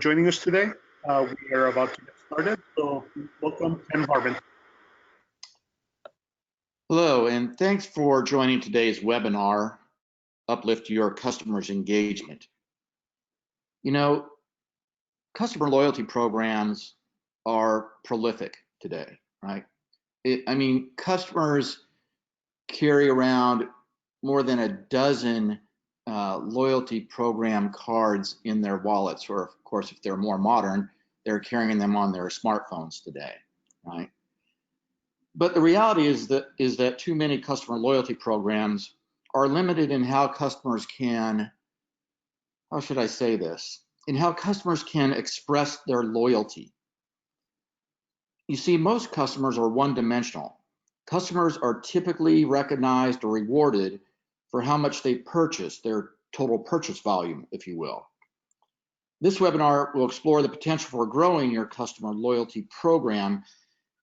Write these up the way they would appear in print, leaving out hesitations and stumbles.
joining us today. We are about to get started, so welcome, Tim Harmon. Hello, and thanks for joining today's webinar, Uplift Your Customers' Engagement. You know, customer loyalty programs are prolific today, right? Customers carry around more than a dozen loyalty program cards in their wallets, or of course, if they're more modern, they're carrying them on their smartphones today, right? But the reality is that too many customer loyalty programs are limited in how customers can, how should I say this, in how customers can express their loyalty. You see, most customers are one-dimensional. Customers are typically recognized or rewarded for how much they purchase, their total purchase volume, if you will. This webinar will explore the potential for growing your customer loyalty program,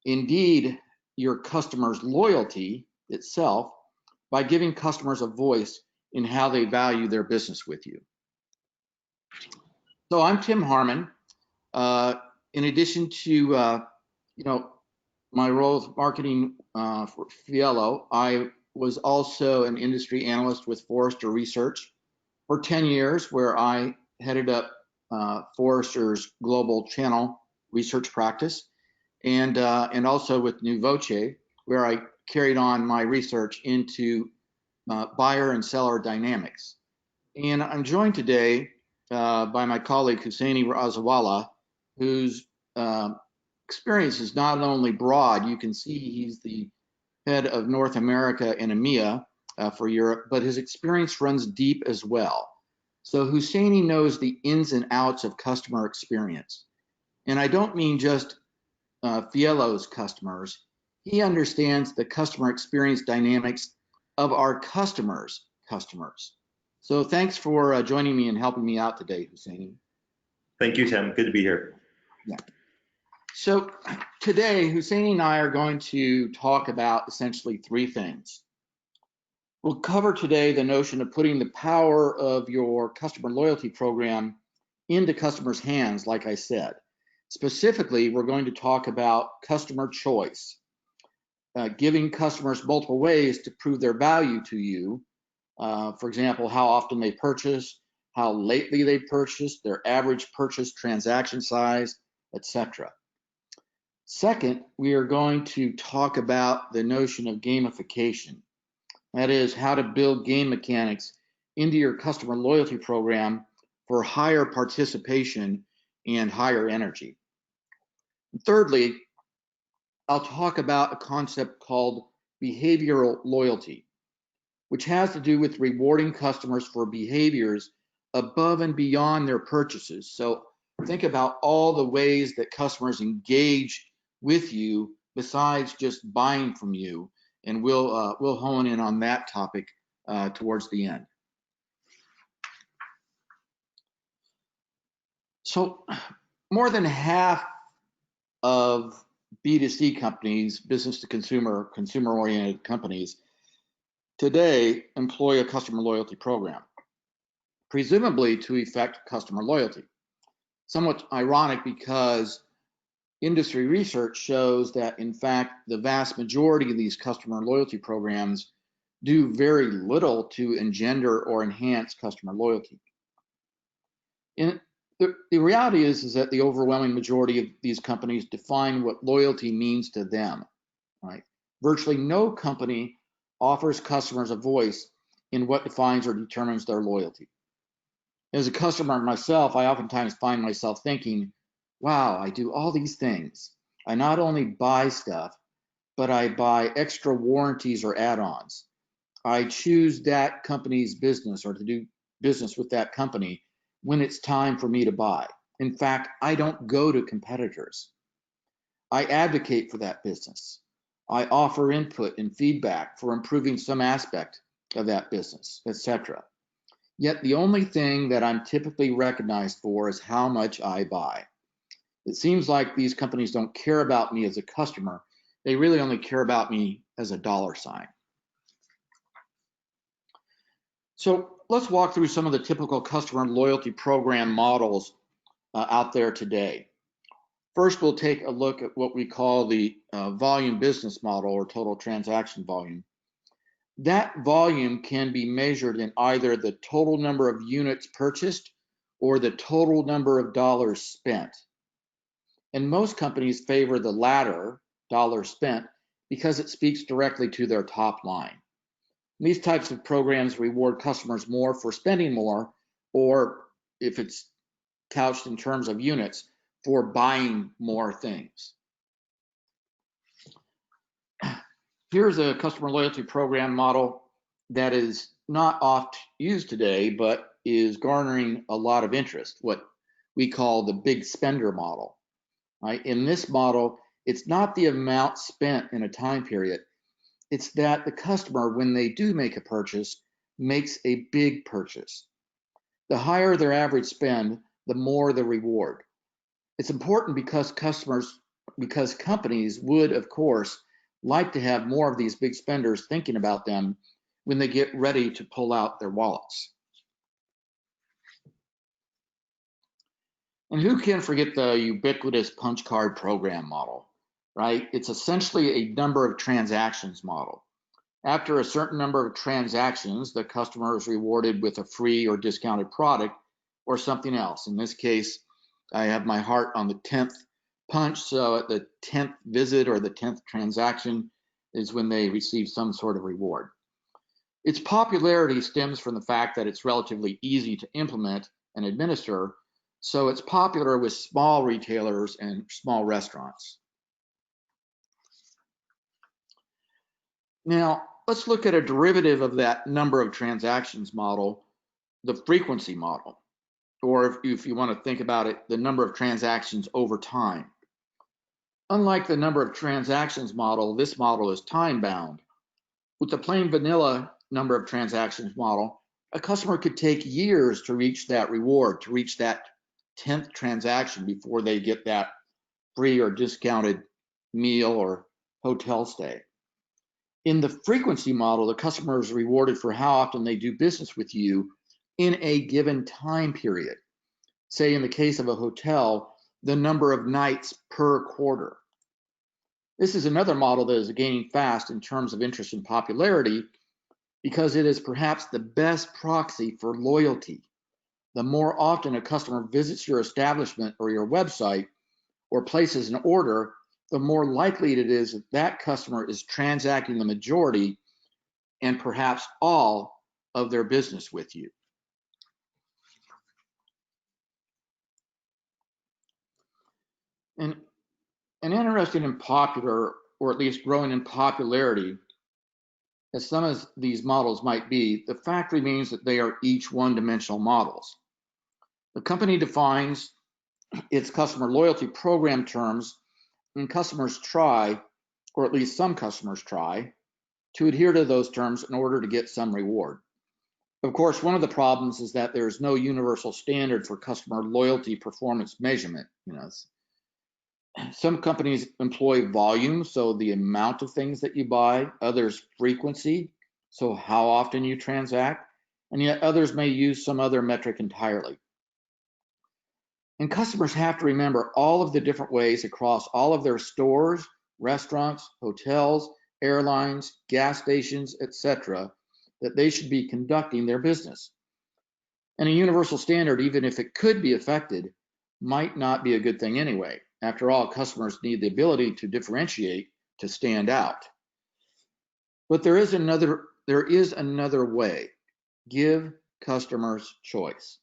indeed, your customer's loyalty itself, by giving customers a voice in how they value their business with you. So I'm Tim Harmon. In addition to my role as marketing for Fielo, I was also an industry analyst with Forrester Research for 10 years, where I headed up Forrester's global channel research practice, and also with New Voce, where I carried on my research into buyer and seller dynamics. And I'm joined today by my colleague Hussaini Razawala, whose experience is not only broad. You can see he's the head of North America and EMEA for Europe, but his experience runs deep as well. So Hussaini knows the ins and outs of customer experience. And I don't mean just Fielo's customers. He understands the customer experience dynamics of our customers' customers. So thanks for joining me and helping me out today, Hussaini. Thank you, Tim. Good to be here. Yeah. So today, Hussaini and I are going to talk about essentially three things. We'll cover today the notion of putting the power of your customer loyalty program into customers' hands, like I said. Specifically, we're going to talk about customer choice, giving customers multiple ways to prove their value to you. For example, how often they purchase, how lately they purchased, their average purchase transaction size, etc. Second, we are going to talk about the notion of gamification. That is, how to build game mechanics into your customer loyalty program for higher participation and higher energy. And thirdly, I'll talk about a concept called behavioral loyalty, which has to do with rewarding customers for behaviors above and beyond their purchases. So think about all the ways that customers engage with you besides just buying from you, and we'll hone in on that topic towards the end. So more than half of B2C companies, business to consumer, consumer-oriented companies, today employ a customer loyalty program, presumably to effect customer loyalty. Somewhat ironic because industry research shows that, in fact, the vast majority of these customer loyalty programs do very little to engender or enhance customer loyalty. And the reality is that the overwhelming majority of these companies define what loyalty means to them, right? Virtually no company offers customers a voice in what defines or determines their loyalty. As a customer myself, I oftentimes find myself thinking, wow, I do all these things. I not only buy stuff, but I buy extra warranties or add-ons. I choose that company's business or to do business with that company when it's time for me to buy. In fact, I don't go to competitors. I advocate for that business. I offer input and feedback for improving some aspect of that business, etc. Yet the only thing that I'm typically recognized for is how much I buy. It seems like these companies don't care about me as a customer. They really only care about me as a dollar sign. So let's walk through some of the typical customer loyalty program models out there today. First, we'll take a look at what we call the volume business model, or total transaction volume. That volume can be measured in either the total number of units purchased or the total number of dollars spent. And most companies favor the latter, dollars spent, because it speaks directly to their top line. These types of programs reward customers more for spending more, or if it's couched in terms of units, for buying more things. Here's a customer loyalty program model that is not oft used today, but is garnering a lot of interest, what we call the big spender model. Right? In this model, it's not the amount spent in a time period, it's that the customer, when they do make a purchase, makes a big purchase. The higher their average spend, the more the reward. It's important because companies would, of course, like to have more of these big spenders thinking about them when they get ready to pull out their wallets. And who can forget the ubiquitous punch card program model, right? It's essentially a number of transactions model. After a certain number of transactions, the customer is rewarded with a free or discounted product or something else. In this case, I have my heart on the 10th punch, so at the 10th visit or the 10th transaction is when they receive some sort of reward. Its popularity stems from the fact that it's relatively easy to implement and administer, so it's popular with small retailers and small restaurants. Now, let's look at a derivative of that number of transactions model, the frequency model, or if you want to think about it, the number of transactions over time. Unlike the number of transactions model, this model is time bound. With the plain vanilla number of transactions model, a customer could take years to reach that reward, to reach that 10th transaction before they get that free or discounted meal or hotel stay. In the frequency model, the customer is rewarded for how often they do business with you in a given time period. Say in the case of a hotel, the number of nights per quarter. This is another model that is gaining fast in terms of interest and popularity because it is perhaps the best proxy for loyalty. The more often a customer visits your establishment or your website or places an order, the more likely it is that that customer is transacting the majority and perhaps all of their business with you. And interesting and popular, or at least growing in popularity, as some of these models might be, the fact remains that they are each one-dimensional models. The company defines its customer loyalty program terms, and customers try, or at least some customers try, to adhere to those terms in order to get some reward. Of course, one of the problems is that there is no universal standard for customer loyalty performance measurement. Some companies employ volume, so the amount of things that you buy, others frequency, so how often you transact, and yet others may use some other metric entirely. And customers have to remember all of the different ways across all of their stores, restaurants, hotels, airlines, gas stations, etc., that they should be conducting their business. And a universal standard, even if it could be affected, might not be a good thing anyway. After all, customers need the ability to differentiate, to stand out. But there is another way. Give customers choice,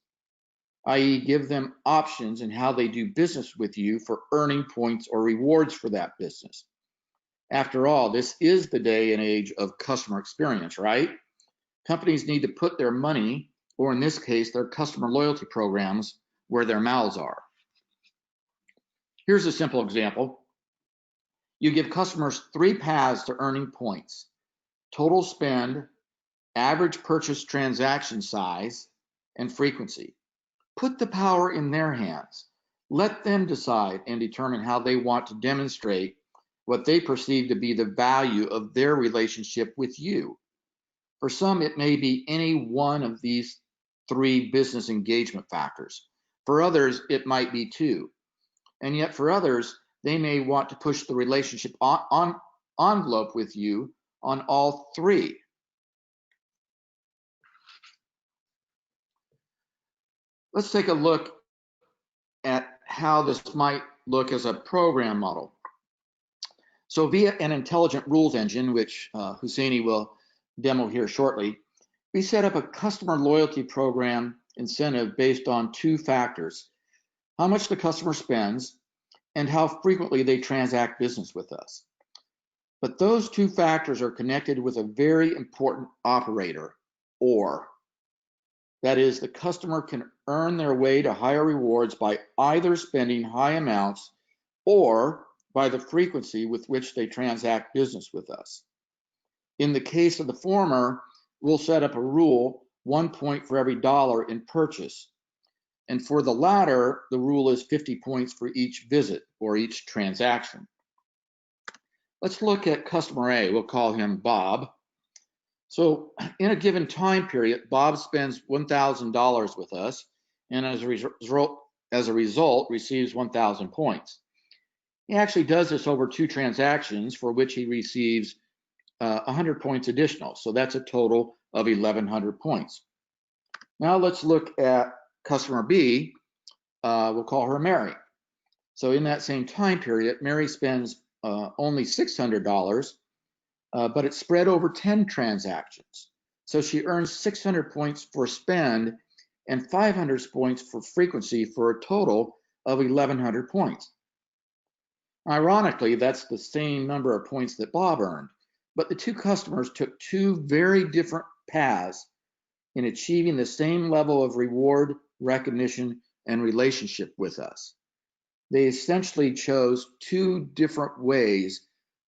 i.e., give them options in how they do business with you for earning points or rewards for that business. After all, this is the day and age of customer experience, right? Companies need to put their money, or in this case, their customer loyalty programs, where their mouths are. Here's a simple example. You give customers 3 paths to earning points: total spend, average purchase transaction size, and frequency. Put the power in their hands. Let them decide and determine how they want to demonstrate what they perceive to be the value of their relationship with you. For some, it may be any one of these 3 business engagement factors. For others, it might be 2. And yet for others, they may want to push the relationship on envelope with you on all 3. Let's take a look at how this might look as a program model. So via an intelligent rules engine, which Husseini will demo here shortly, we set up a customer loyalty program incentive based on 2 factors: how much the customer spends and how frequently they transact business with us. But those 2 factors are connected with a very important operator, or. That is, the customer can earn their way to higher rewards by either spending high amounts or by the frequency with which they transact business with us. In the case of the former, we'll set up a rule, 1 point for every $1 in purchase. And for the latter, the rule is 50 points for each visit or each transaction. Let's look at customer A. We'll call him Bob. So in a given time period, Bob spends $1,000 with us, and as a result receives 1,000 points. He actually does this over 2 transactions, for which he receives 100 points additional. So that's a total of 1,100 points. Now let's look at customer B. We'll call her Mary. So in that same time period, Mary spends only $600, but it's spread over 10 transactions. So she earns 600 points for spend and 500 points for frequency, for a total of 1,100 points. Ironically, that's the same number of points that Bob earned, but the 2 customers took 2 very different paths in achieving the same level of reward, recognition, and relationship with us. They essentially chose 2 different ways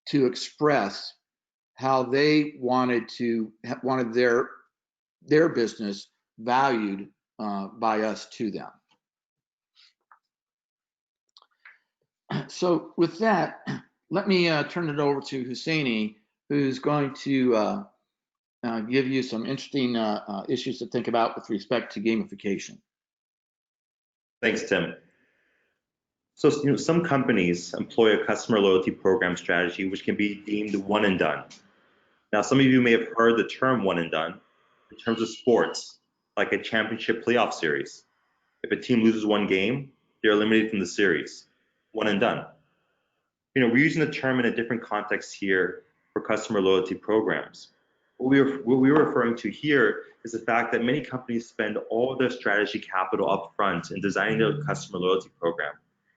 to express how they wanted their business valued by us to them. So with that, let me turn it over to Husseini, who's going to give you some interesting issues to think about with respect to gamification. Thanks, Tim. So, some companies employ a customer loyalty program strategy which can be deemed one and done. Now, some of you may have heard the term one and done in terms of sports, like a championship playoff series. If a team loses 1 game, they're eliminated from the series. One and done. We're using the term in a different context here for customer loyalty programs. What we're referring to here is the fact that many companies spend all of their strategy capital up front in designing their customer loyalty program,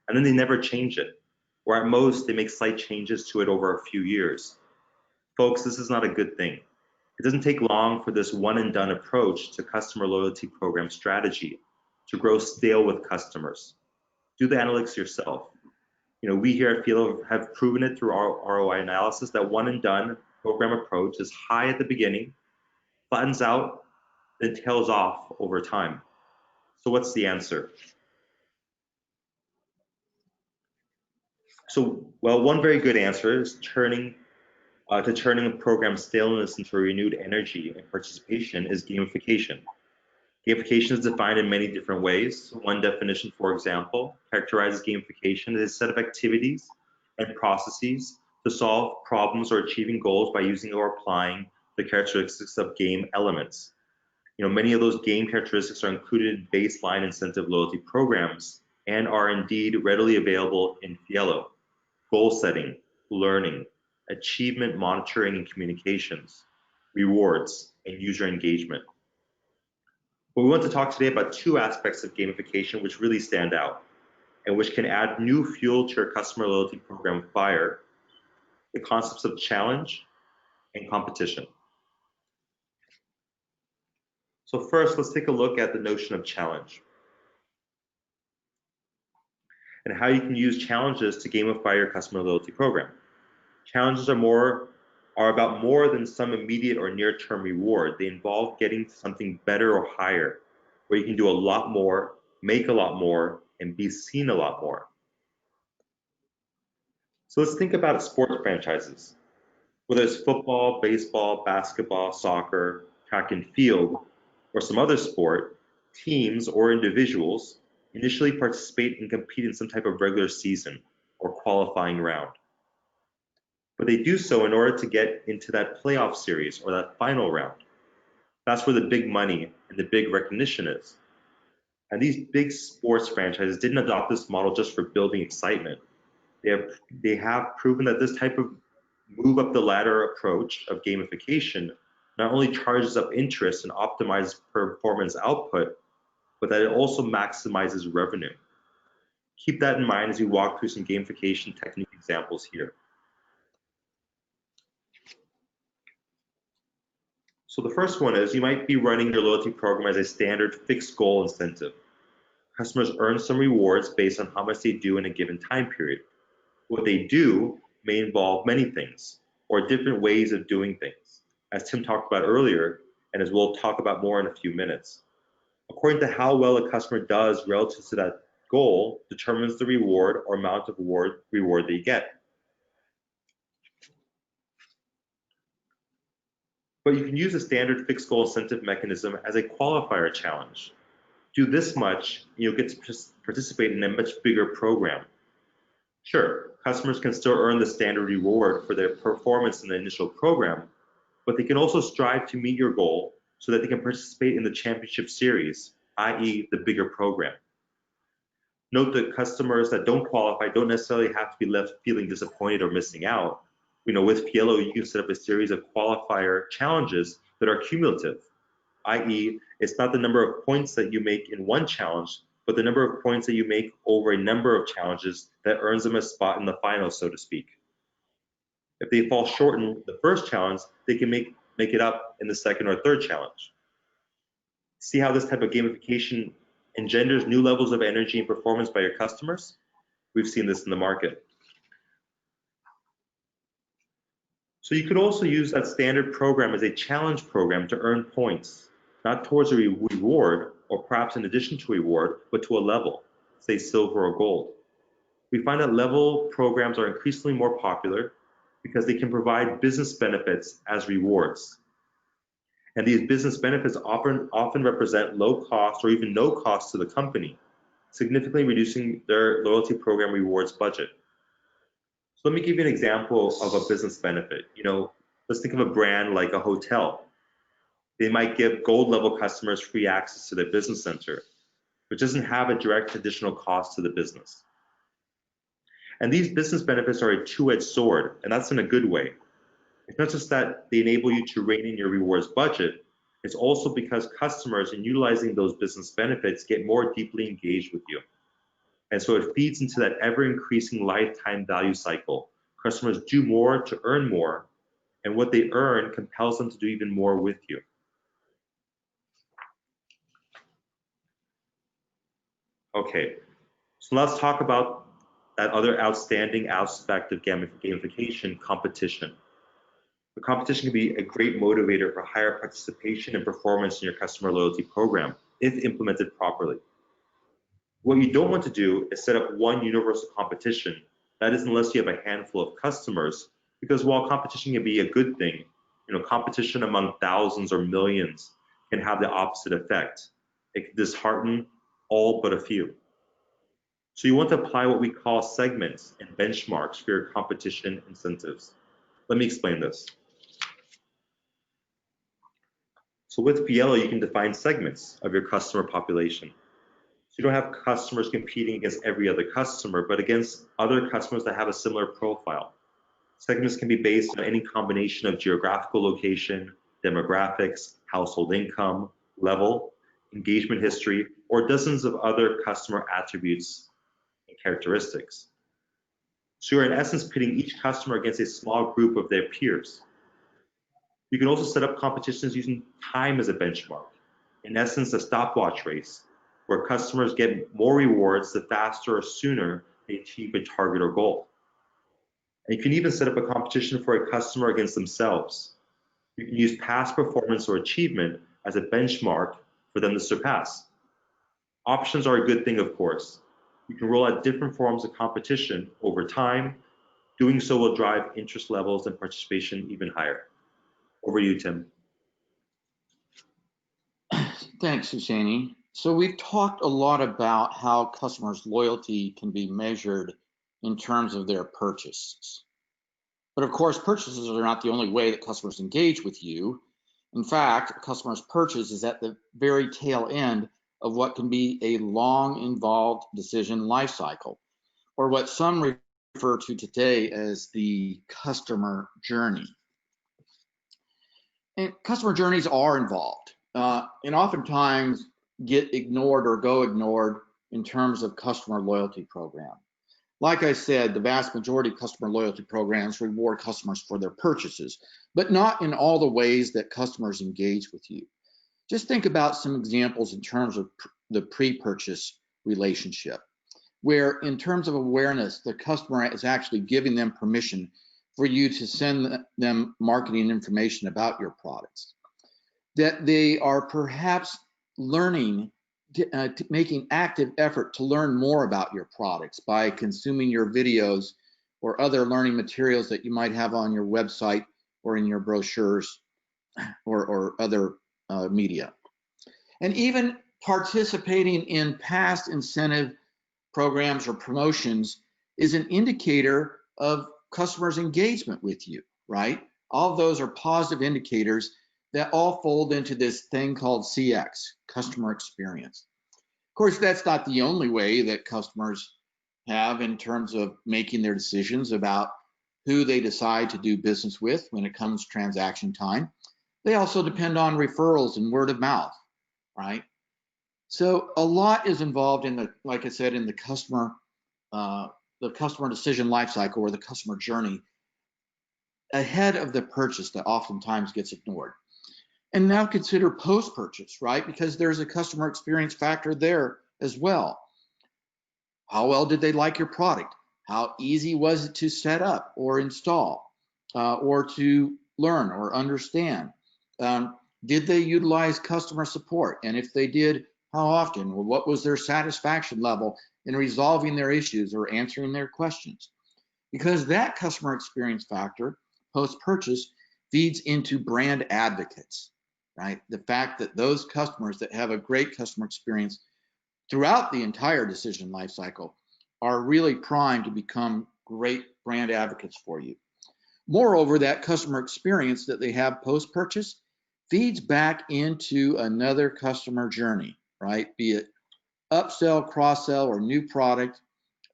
and then they never change it, or at most they make slight changes to it over a few years. Folks, this is not a good thing. It doesn't take long for this one and done approach to customer loyalty program strategy to grow stale with customers. Do the analytics yourself. We here at Fielo have proven it through our ROI analysis that one and done program approach is high at the beginning, flattens out, then tails off over time. So what's the answer? So, well, one very good answer is turning a program's staleness into renewed energy and participation is gamification. Gamification is defined in many different ways. One definition, for example, characterizes gamification as a set of activities and processes to solve problems or achieving goals by using or applying the characteristics of game elements. Many of those game characteristics are included in baseline incentive loyalty programs and are indeed readily available in Fielo. Goal setting, learning, achievement monitoring and communications, rewards, and user engagement. But we want to talk today about 2 aspects of gamification which really stand out and which can add new fuel to your customer loyalty program fire: the concepts of challenge and competition. So first, let's take a look at the notion of challenge and how you can use challenges to gamify your customer loyalty program. Challenges are about more than some immediate or near-term reward. They involve getting to something better or higher, where you can do a lot more, make a lot more, and be seen a lot more. So let's think about sports franchises. Whether it's football, baseball, basketball, soccer, track and field, or some other sport, teams or individuals initially participate and compete in some type of regular season or qualifying round. But they do so in order to get into that playoff series or that final round. That's where the big money and the big recognition is. And these big sports franchises didn't adopt this model just for building excitement. They have proven that this type of move up the ladder approach of gamification not only charges up interest and optimizes performance output, but that it also maximizes revenue. Keep that in mind as we walk through some gamification technique examples here. So the first one is you might be running your loyalty program as a standard fixed goal incentive. Customers earn some rewards based on how much they do in a given time period. What they do may involve many things or different ways of doing things, as Tim talked about earlier, and as we'll talk about more in a few minutes. According to how well a customer does relative to that goal determines the reward or amount of reward they get. But you can use a standard fixed goal incentive mechanism as a qualifier challenge. Do this much, and you'll get to participate in a much bigger program. Sure, customers can still earn the standard reward for their performance in the initial program, but they can also strive to meet your goal so that they can participate in the championship series, i.e. the bigger program. Note that customers that don't qualify don't necessarily have to be left feeling disappointed or missing out. With Fielo, you can set up a series of qualifier challenges that are cumulative, i.e. it's not the number of points that you make in one challenge, but the number of points that you make over a number of challenges that earns them a spot in the final, so to speak. If they fall short in the first challenge, they can make it up in the second or third challenge. See how this type of gamification engenders new levels of energy and performance by your customers? We've seen this in the market. So you could also use that standard program as a challenge program to earn points, not towards a reward or perhaps in addition to a reward, but to a level, say silver or gold. We find that level programs are increasingly more popular because they can provide business benefits as rewards. And these business benefits often represent low cost or even no cost to the company, significantly reducing their loyalty program rewards budget. So let me give you an example of a business benefit. Let's think of a brand like a hotel. They might give gold level customers free access to their business center, which doesn't have a direct additional cost to the business. And these business benefits are a two-edged sword, and that's in a good way. It's not just that they enable you to rein in your rewards budget, it's also because customers in utilizing those business benefits get more deeply engaged with you. And so it feeds into that ever-increasing lifetime value cycle. Customers do more to earn more, and what they earn compels them to do even more with you. Okay, so let's talk about that other outstanding aspect of gamification, competition. The competition can be a great motivator for higher participation and performance in your customer loyalty program, if implemented properly. What you don't want to do is set up one universal competition, that is unless you have a handful of customers, because while competition can be a good thing, competition among thousands or millions can have the opposite effect. It can dishearten all but a few. So you want to apply what we call segments and benchmarks for your competition incentives. Let me explain this. So with Fielo, you can define segments of your customer population. So you don't have customers competing against every other customer, but against other customers that have a similar profile. Segments can be based on any combination of geographical location, demographics, household income, level, engagement history, or dozens of other customer attributes and characteristics. So you're in essence pitting each customer against a small group of their peers. You can also set up competitions using time as a benchmark. In essence, a stopwatch race, where customers get more rewards the faster or sooner they achieve a target or goal. And you can even set up a competition for a customer against themselves. You can use past performance or achievement as a benchmark for them to surpass. Options are a good thing, of course. You can roll out different forms of competition over time. Doing so will drive interest levels and participation even higher. Over to you, Tim. Thanks, Husseini. So we've talked a lot about how customers' loyalty can be measured in terms of their purchases. But of course, purchases are not the only way that customers engage with you. In fact, a customer's purchase is at the very tail end of what can be a long, involved decision life cycle, or what some refer to today as the customer journey. And customer journeys are involved and oftentimes get ignored or go ignored in terms of customer loyalty program. Like I said, the vast majority of customer loyalty programs reward customers for their purchases, but not in all the ways that customers engage with you. Just think about some examples in terms of the pre-purchase relationship, where in terms of awareness, the customer is actually giving them permission for you to send them marketing information about your products. That they are perhaps learning, making active effort to learn more about your products by consuming your videos or other learning materials that you might have on your website or in your brochures or other media. And even participating in past incentive programs or promotions is an indicator of customers' engagement with you, right? All of those are positive indicators that all fold into this thing called CX, customer experience. Of course, that's not the only way that customers have in terms of making their decisions about who they decide to do business with when it comes transaction time. They also depend on referrals and word of mouth, right? So a lot is involved in the, like I said, in the customer decision lifecycle or the customer journey ahead of the purchase that oftentimes gets ignored. And now consider post-purchase, right? Because there's a customer experience factor there as well. How well did they like your product? How easy was it to set up or install or to learn or understand? Did they utilize customer support? And if they did, how often? Or what was their satisfaction level in resolving their issues or answering their questions? Because that customer experience factor, post-purchase, feeds into brand advocates, right? The fact that those customers that have a great customer experience throughout the entire decision life cycle are really primed to become great brand advocates for you. Moreover, that customer experience that they have post-purchase feeds back into another customer journey, right? Be it upsell, cross-sell, or new product,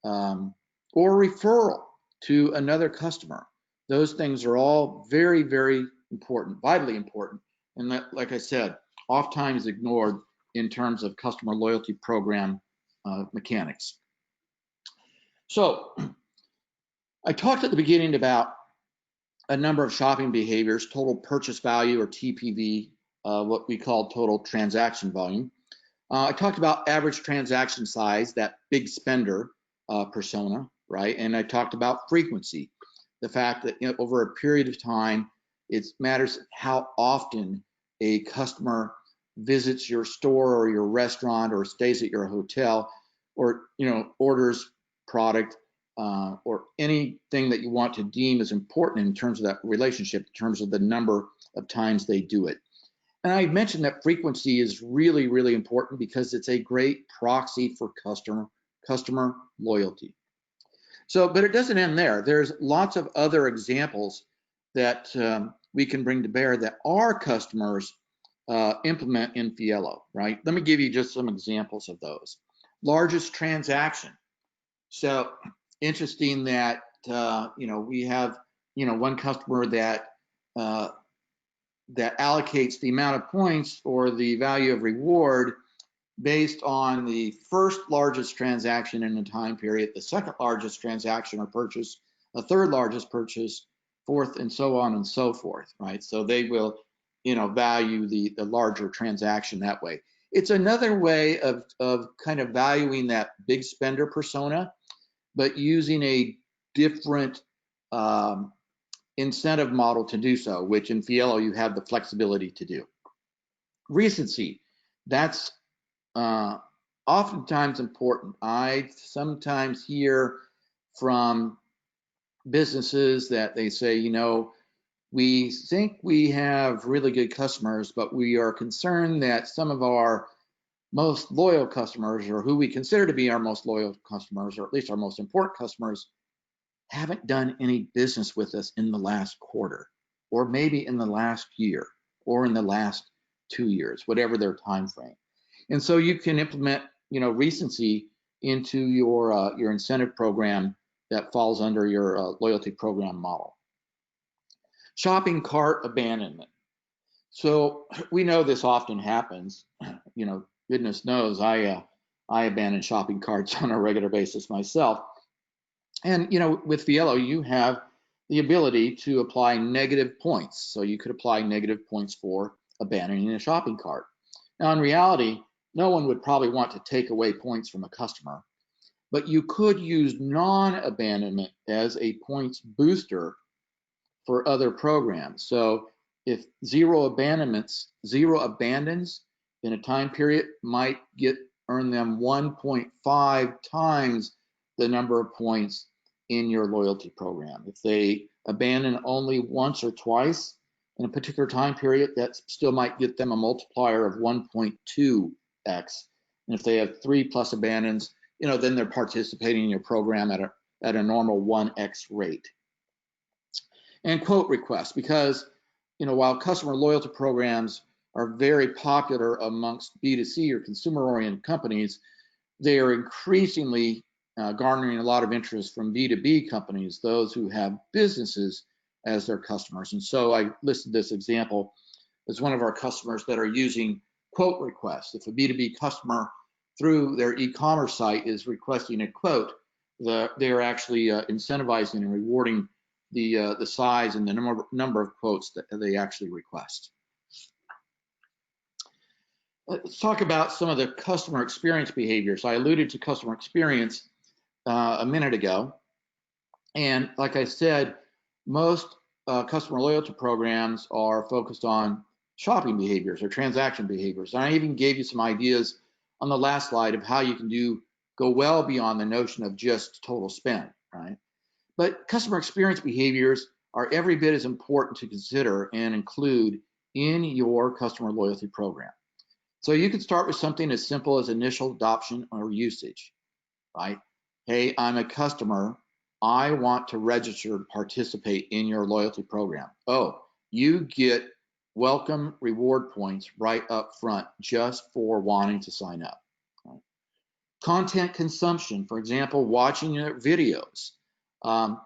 or referral to another customer. Those things are all very, very important, vitally important, and that, like I said, oftentimes ignored in terms of customer loyalty program mechanics. So I talked at the beginning about a number of shopping behaviors, total purchase value or TPV, what we call total transaction volume. I talked about average transaction size, that big spender persona, right? And I talked about frequency, the fact that over a period of time, it matters how often a customer visits your store or your restaurant or stays at your hotel or orders product or anything that you want to deem as important in terms of that relationship, in terms of the number of times they do it. And I mentioned that frequency is really, really important because it's a great proxy for customer loyalty. So, but it doesn't end there. There's lots of other examples that we can bring to bear that our customers implement in Fielo, right? Let me give you just some examples of those. Largest transaction. So interesting that we have one customer that that allocates the amount of points or the value of reward based on the first largest transaction in a time period, the second largest transaction or purchase, the third largest purchase, fourth, and so on and so forth, right? So they will, value the larger transaction that way. It's another way of kind of valuing that big spender persona, but using a different incentive model to do so, which in Fielo you have the flexibility to do. Recency, that's oftentimes important. I sometimes hear from businesses that they say, we think we have really good customers, but we are concerned that some of our most loyal customers, or who we consider to be our most loyal customers, or at least our most important customers, haven't done any business with us in the last quarter, or maybe in the last year, or in the last 2 years, whatever their time frame. And so you can implement, recency into your incentive program that falls under your loyalty program model. Shopping cart abandonment. So we know this often happens. Goodness knows I abandon shopping carts on a regular basis myself. And with Fielo, you have the ability to apply negative points. So you could apply negative points for abandoning a shopping cart. Now, in reality, no one would probably want to take away points from a customer, but you could use non-abandonment as a points booster for other programs. So if zero abandons in a time period might earn them 1.5 times the number of points in your loyalty program. If they abandon only once or twice in a particular time period, that still might get them a multiplier of 1.2x. And if they have 3+ abandons, then they're participating in your program at a normal 1x rate. And quote requests, because while customer loyalty programs are very popular amongst B2C or consumer-oriented companies, they are increasingly garnering a lot of interest from B2B companies, those who have businesses as their customers. And so I listed this example as one of our customers that are using quote requests. If a B2B customer through their e-commerce site is requesting a quote, they're actually incentivizing and rewarding the size and the number of quotes that they actually request. Let's talk about some of the customer experience behaviors. I alluded to customer experience a minute ago. And like I said, most customer loyalty programs are focused on shopping behaviors or transaction behaviors. And I even gave you some ideas on the last slide of how you can go well beyond the notion of just total spend, right? But customer experience behaviors are every bit as important to consider and include in your customer loyalty program. So you can start with something as simple as initial adoption or usage, right? Hey, I'm a customer. I want to register to participate in your loyalty program. Oh, you get welcome reward points right up front just for wanting to sign up. Right? Content consumption, for example, watching your videos. I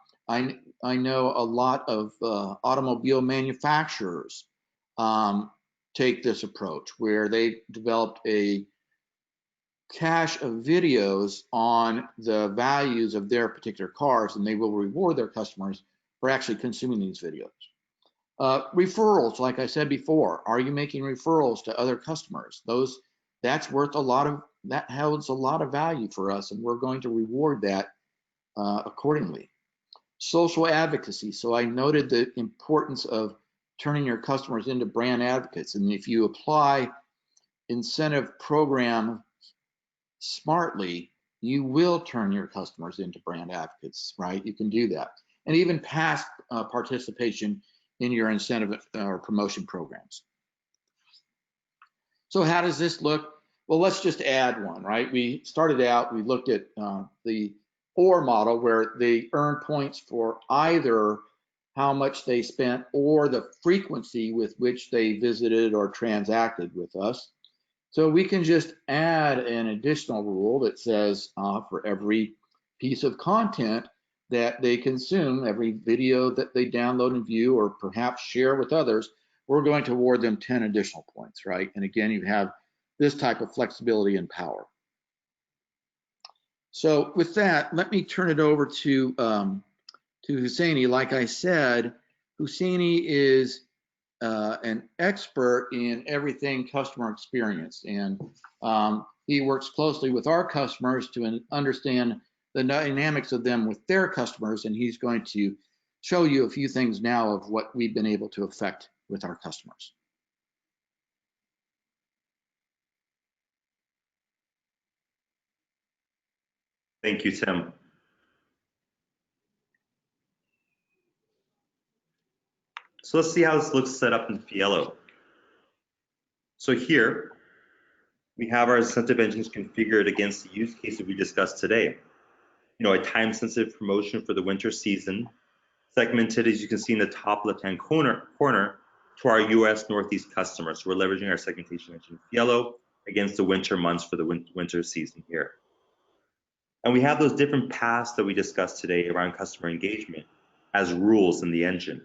know a lot of automobile manufacturers take this approach where they developed a cache of videos on the values of their particular cars, and they will reward their customers for actually consuming these videos. Referrals, like I said before, are you making referrals to other customers? That holds a lot of value for us, and we're going to reward that accordingly. Social advocacy. So I noted the importance of turning your customers into brand advocates. And if you apply incentive program smartly, you will turn your customers into brand advocates, right? You can do that. And even past participation in your incentive or promotion programs. So how does this look? Well, let's just add one, right? We started out, we looked at the OR model where they earn points for either how much they spent or the frequency with which they visited or transacted with us. So we can just add an additional rule that says for every piece of content that they consume, every video that they download and view or perhaps share with others, we're going to award them 10 additional points, right? And again, you have this type of flexibility and power. So with that, let me turn it over to Hussaini. Like I said, Hussaini is an expert in everything customer experience, and he works closely with our customers to understand the dynamics of them with their customers, and he's going to show you a few things now of what we've been able to affect with our customers. Thank you, Tim. So let's see how this looks set up in Fielo. So here, We have our incentive engines configured against the use cases we discussed today. A time-sensitive promotion for the winter season, segmented, as you can see in the top left-hand corner, to our US Northeast customers. So we're leveraging our segmentation engine, Fielo, against the winter months for the winter season here. And we have those different paths that we discussed today around customer engagement as rules in the engine.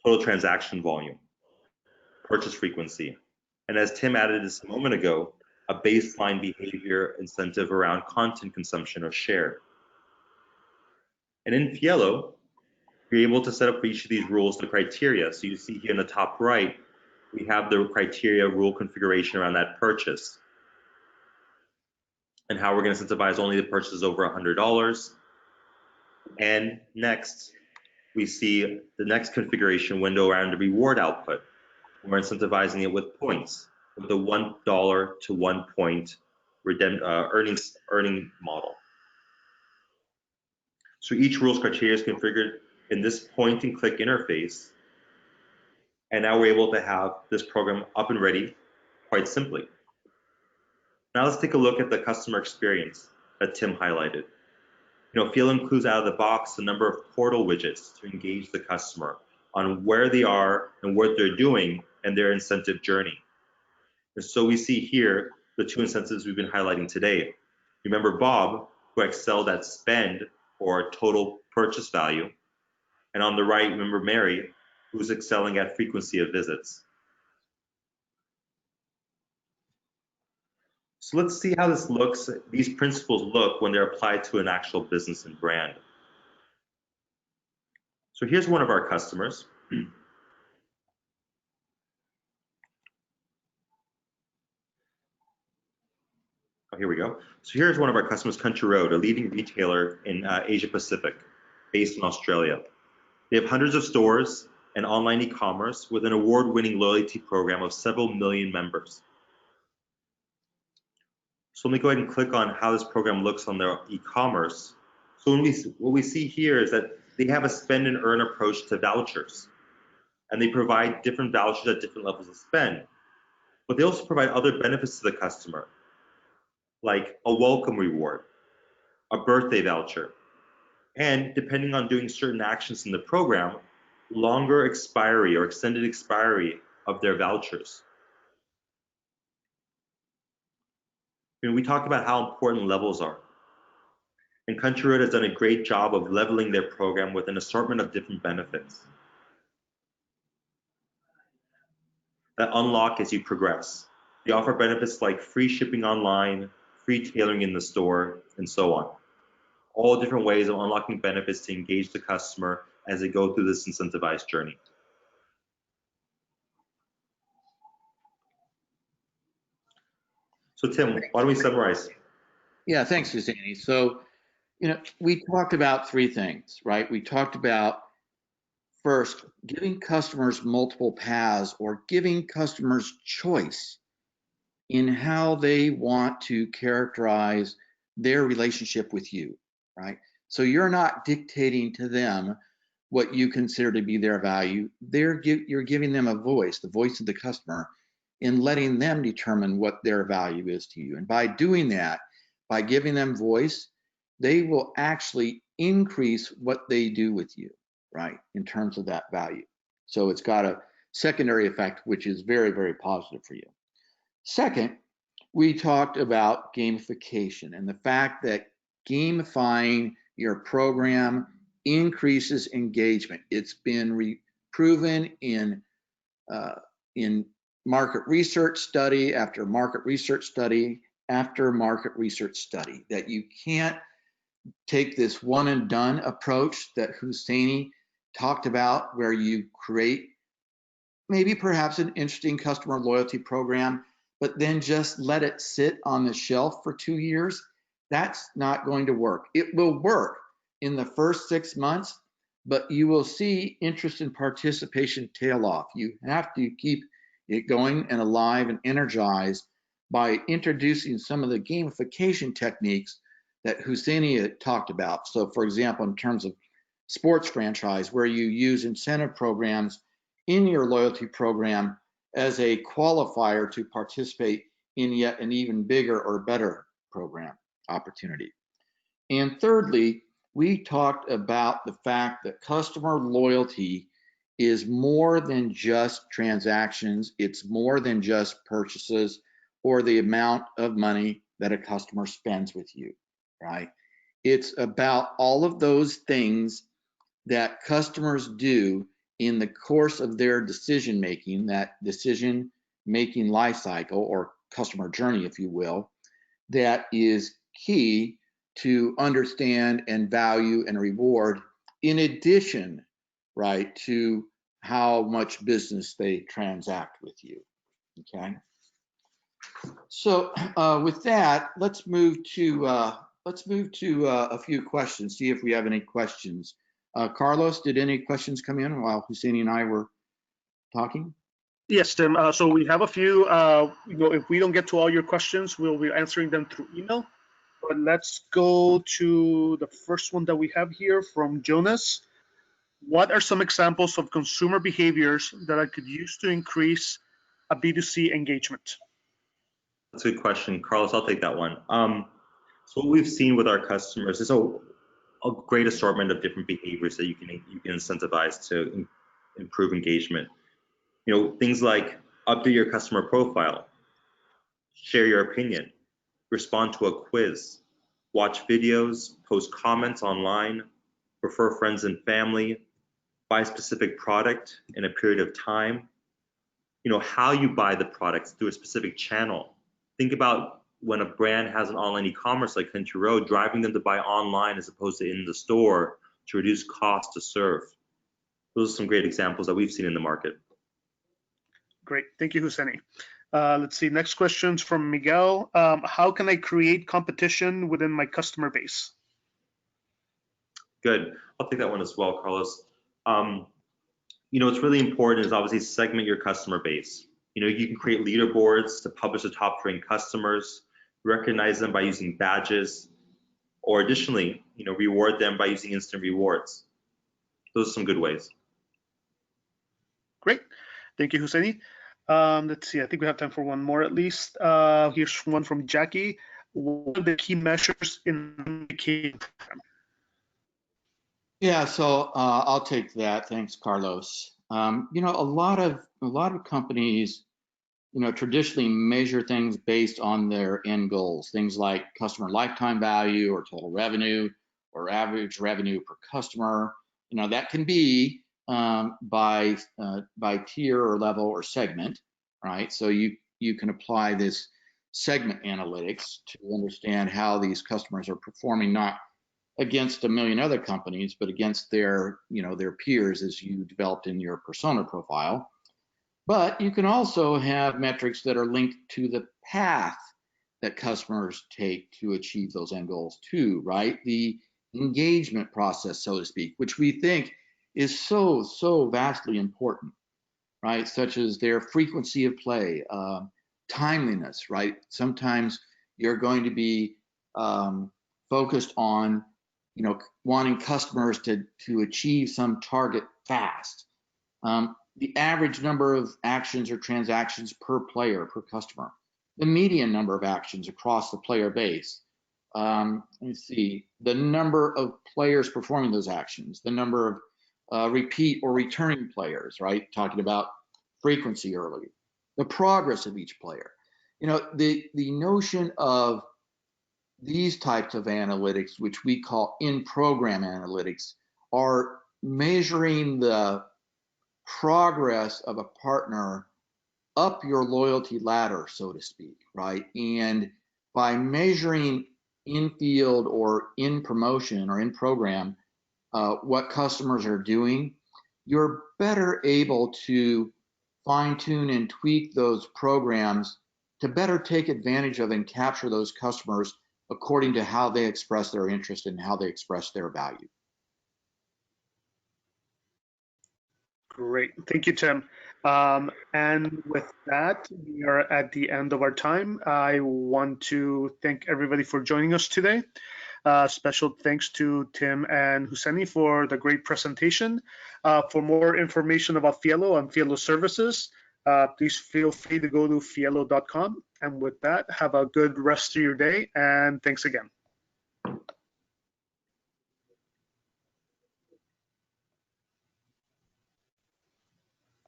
Total transaction volume, purchase frequency, and as Tim added this a moment ago, a baseline behavior incentive around content consumption or share. And in Fielo, you're able to set up for each of these rules the criteria. So you see here in the top right, we have the criteria rule configuration around that purchase and how we're going to incentivize only the purchases over $100. And next, we see the next configuration window around the reward output. We're incentivizing it with points, with a $1 to 1 point earning model. So each rules criteria is configured in this point and click interface. And now we're able to have this program up and ready quite simply. Now let's take a look at the customer experience that Tim highlighted. Fielo includes out of the box a number of portal widgets to engage the customer on where they are and what they're doing in their incentive journey. And so we see here the two incentives we've been highlighting today. Remember Bob, who excelled at spend or total purchase value. And on the right, remember Mary, who's excelling at frequency of visits. So let's see how these principles look when they're applied to an actual business and brand. So here's one of our customers. Oh, here we go. So here's one of our customers, Country Road, a leading retailer in Asia Pacific, based in Australia. They have hundreds of stores and online e-commerce with an award-winning loyalty program of several million members. So let me go ahead and click on how this program looks on their e-commerce. So what we see here is that they have a spend and earn approach to vouchers, and they provide different vouchers at different levels of spend. But they also provide other benefits to the customer, like a welcome reward, a birthday voucher, and depending on doing certain actions in the program, longer expiry or extended expiry of their vouchers. We talked about how important levels are. And Country Road has done a great job of leveling their program with an assortment of different benefits that unlock as you progress. They offer benefits like free shipping online, free tailoring in the store, and so on. All different ways of unlocking benefits to engage the customer as they go through this incentivized journey. So Tim, why don't we summarize? Yeah, thanks, Susanne. So, we talked about three things, right? We talked about first, giving customers multiple paths or giving customers choice in how they want to characterize their relationship with you, right? So you're not dictating to them what you consider to be their value. You're giving them a voice, the voice of the customer, in letting them determine what their value is to you. And by doing that, by giving them voice, they will actually increase what they do with you, right, in terms of that value. So it's got a secondary effect, which is very, very positive for you. Second, we talked about gamification and the fact that gamifying your program increases engagement. It's been proven in market research study after market research study after market research study that you can't take this one and done approach that Husseini talked about, where you create maybe perhaps an interesting customer loyalty program, but then just let it sit on the shelf for 2 years. That's not going to work. It will work in the first 6 months, but you will see interest and participation tail off. You have to keep it going and alive and energized by introducing some of the gamification techniques that Husseini had talked about. So for example, in terms of sports franchise, where you use incentive programs in your loyalty program as a qualifier to participate in yet an even bigger or better program opportunity. And thirdly, we talked about the fact that customer loyalty is more than just transactions. It's more than just purchases or the amount of money that a customer spends with you, right? It's about all of those things that customers do in the course of their decision making, that decision making life cycle or customer journey, if you will, that is key to understand and value and reward, in addition, right, to how much business they transact with you. Okay. So with that, let's move to a few questions. See if we have any questions. Carlos, did any questions come in while Husseini and I were talking? Yes, Tim. So we have a few. If we don't get to all your questions, we'll be answering them through email. But let's go to the first one that we have here from Jonas. What are some examples of consumer behaviors that I could use to increase a B2C engagement? That's a good question. Carlos, I'll take that one. So what we've seen with our customers is a great assortment of different behaviors that you can incentivize to improve engagement. Things like update your customer profile, share your opinion, respond to a quiz, watch videos, post comments online, refer friends and family, buy a specific product in a period of time, how you buy the products through a specific channel. Think about when a brand has an online e-commerce like Country Road, driving them to buy online as opposed to in the store to reduce cost to serve. Those are some great examples that we've seen in the market. Great, thank you, Husseini. Let's see, next question's from Miguel. How can I create competition within my customer base? Good, I'll take that one as well, Carlos. What's really important is obviously segment your customer base. You can create leaderboards to publish the top 3 customers, recognize them by using badges, or additionally, reward them by using instant rewards. Those are some good ways. Great, thank you, Husseini. Let's see, I think we have time for one more at least. Here's one from Jackie. What are the key measures in the gamification program? Yeah, so I'll take that. Thanks, Carlos. A lot of companies, traditionally measure things based on their end goals, things like customer lifetime value or total revenue or average revenue per customer. That can be by tier or level or segment, right? So you can apply this segment analytics to understand how these customers are performing, not against a million other companies, but against their peers as you developed in your persona profile. But you can also have metrics that are linked to the path that customers take to achieve those end goals too, right? The engagement process, so to speak, which we think is so vastly important, right? Such as their frequency of play, timeliness, right? Sometimes you're going to be focused on wanting customers to achieve some target fast. The average number of actions or transactions per player, per customer, the median number of actions across the player base. Let me see, the number of players performing those actions, the number of repeat or returning players, right? Talking about frequency earlier, the progress of each player. The notion of these types of analytics, which we call in-program analytics, are measuring the progress of a partner up your loyalty ladder, so to speak, right? And by measuring in field or in promotion or in program what customers are doing, you're better able to fine tune and tweak those programs to better take advantage of and capture those customers according to how they express their interest and how they express their value. Great, thank you, Tim. And with that, we are at the end of our time. I want to thank everybody for joining us today. Special thanks to Tim and Husseini for the great presentation. For more information about Fielo and Fielo services, please feel free to go to fielo.com And with that, have a good rest of your day, and thanks again.